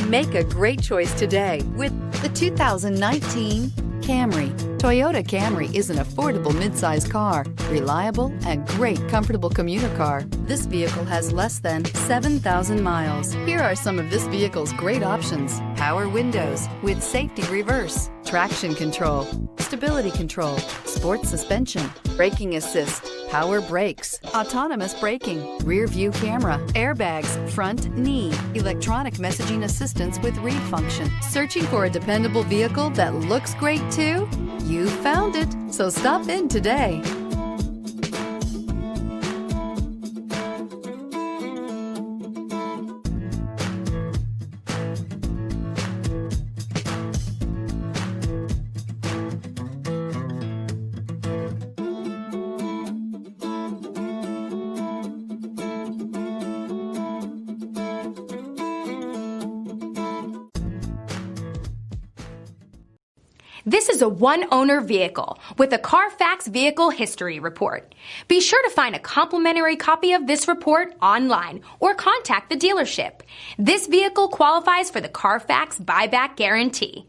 Make a great choice today with the 2019 Camry. Toyota Camry is an affordable midsize car, reliable and great comfortable commuter car. This vehicle has less than 7,000 miles. Here are some of this vehicle's great options: power windows with safety reverse, traction control, stability control, sports suspension, braking assist, power brakes, autonomous braking, rear view camera, airbags, front knee, electronic messaging assistance with read function. Searching for a dependable vehicle that looks great too? You found it, so stop in today. This is a one-owner vehicle with a Carfax Vehicle History Report. Be sure to find a complimentary copy of this report online or contact the dealership. This vehicle qualifies for the Carfax Buyback Guarantee.